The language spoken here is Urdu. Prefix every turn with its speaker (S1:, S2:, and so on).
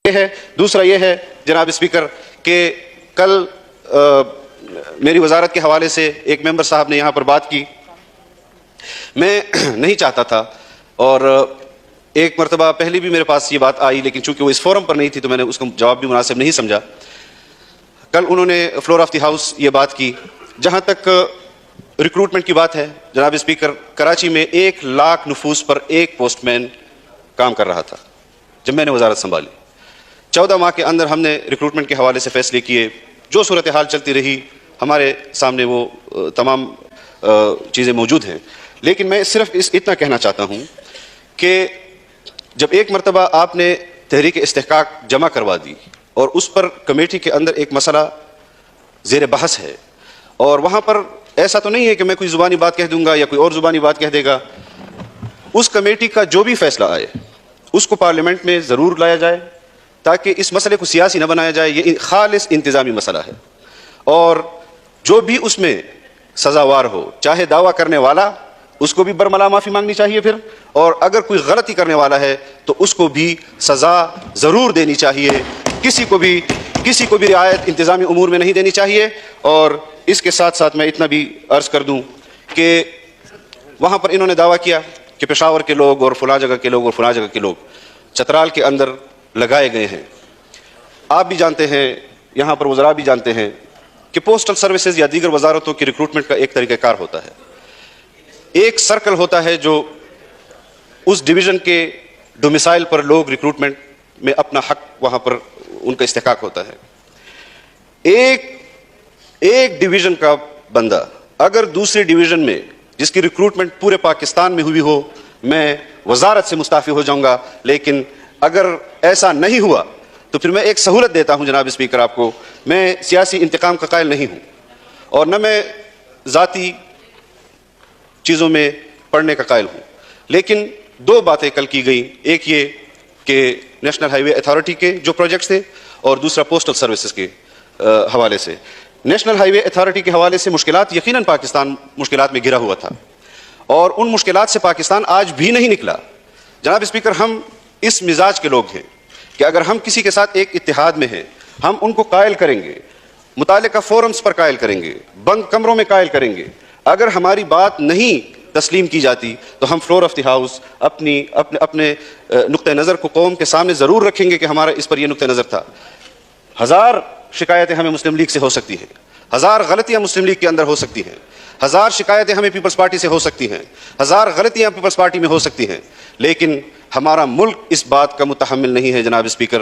S1: یہ ہے۔ دوسرا یہ ہے جناب اسپیکر کہ کل میری وزارت کے حوالے سے ایک ممبر صاحب نے یہاں پر بات کی، میں نہیں چاہتا تھا، اور ایک مرتبہ پہلے بھی میرے پاس یہ بات آئی، لیکن چونکہ وہ اس فورم پر نہیں تھی تو میں نے اس کا جواب بھی مناسب نہیں سمجھا۔ کل انہوں نے فلور آف دی ہاؤس یہ بات کی۔ جہاں تک ریکروٹمنٹ کی بات ہے جناب اسپیکر، کراچی میں 1,00,000 نفوس پر ایک پوسٹ مین کام کر رہا تھا جب میں نے وزارت سنبھالی۔ 14 ماہ کے اندر ہم نے ریکروٹمنٹ کے حوالے سے فیصلے کیے، جو صورتحال چلتی رہی ہمارے سامنے وہ تمام چیزیں موجود ہیں، لیکن میں صرف اتنا کہنا چاہتا ہوں کہ جب ایک مرتبہ آپ نے تحریک استحقاق جمع کروا دی اور اس پر کمیٹی کے اندر ایک مسئلہ زیر بحث ہے، اور وہاں پر ایسا تو نہیں ہے کہ میں کوئی زبانی بات کہہ دوں گا یا کوئی اور زبانی بات کہہ دے گا، اس کمیٹی کا جو بھی فیصلہ آئے اس کو پارلیمنٹ میں ضرور لایا جائے تاکہ اس مسئلے کو سیاسی نہ بنایا جائے۔ یہ خالص انتظامی مسئلہ ہے، اور جو بھی اس میں سزاوار ہو، چاہے دعویٰ کرنے والا، اس کو بھی برملا معافی مانگنی چاہیے پھر، اور اگر کوئی غلطی کرنے والا ہے تو اس کو بھی سزا ضرور دینی چاہیے، کسی کو بھی رعایت انتظامی امور میں نہیں دینی چاہیے۔ اور اس کے ساتھ ساتھ میں اتنا بھی عرض کر دوں کہ وہاں پر انہوں نے دعویٰ کیا کہ پشاور کے لوگ اور فلاں جگہ کے لوگ اور فلاں جگہ کے لوگ چترال کے اندر لگائے گئے ہیں۔ آپ بھی جانتے ہیں، یہاں پر وزراء بھی جانتے ہیں کہ پوسٹل سروسز یا دیگر وزارتوں کی ریکروٹمنٹ کا ایک طریقہ کار ہوتا ہے، ایک سرکل ہوتا ہے جو اس ڈویژن کے ڈومیسائل پر لوگ ریکروٹمنٹ میں اپنا حق وہاں پر ان کا استحقاق ہوتا ہے۔ ایک ڈویژن کا بندہ اگر دوسری ڈویژن میں جس کی ریکروٹمنٹ پورے پاکستان میں ہوئی ہو، میں وزارت سے مستعفی ہو جاؤں گا، لیکن اگر ایسا نہیں ہوا تو پھر میں ایک سہولت دیتا ہوں جناب اسپیکر آپ کو، میں سیاسی انتقام کا قائل نہیں ہوں اور نہ میں ذاتی چیزوں میں پڑھنے کا قائل ہوں، لیکن دو باتیں کل کی گئیں، ایک یہ کہ نیشنل ہائی وے اتھارٹی کے جو پروجیکٹس تھے اور دوسرا پوسٹل سروسز کے حوالے سے۔ نیشنل ہائی وے اتھارٹی کے حوالے سے مشکلات، یقیناً پاکستان مشکلات میں گھرا ہوا تھا، اور ان مشکلات سے پاکستان آج بھی نہیں نکلا۔ جناب اسپیکر، ہم اس مزاج کے لوگ ہیں کہ اگر ہم کسی کے ساتھ ایک اتحاد میں ہیں، ہم ان کو قائل کریں گے، متعلقہ فورمز پر قائل کریں گے، بند کمروں میں قائل کریں گے۔ اگر ہماری بات نہیں تسلیم کی جاتی تو ہم فلور آف دی ہاؤس اپنے نقطہ نظر کو قوم کے سامنے ضرور رکھیں گے کہ ہمارا اس پر یہ نقطہ نظر تھا۔ 1000 شکایتیں ہمیں مسلم لیگ سے ہو سکتی ہیں، 1000 غلطیاں مسلم لیگ کے اندر ہو سکتی ہیں، 1000 شکایتیں ہمیں پیپلز پارٹی سے ہو سکتی ہیں، 1000 غلطیاں پیپلز پارٹی میں ہو سکتی ہیں، لیکن ہمارا ملک اس بات کا متحمل نہیں ہے جناب اسپیکر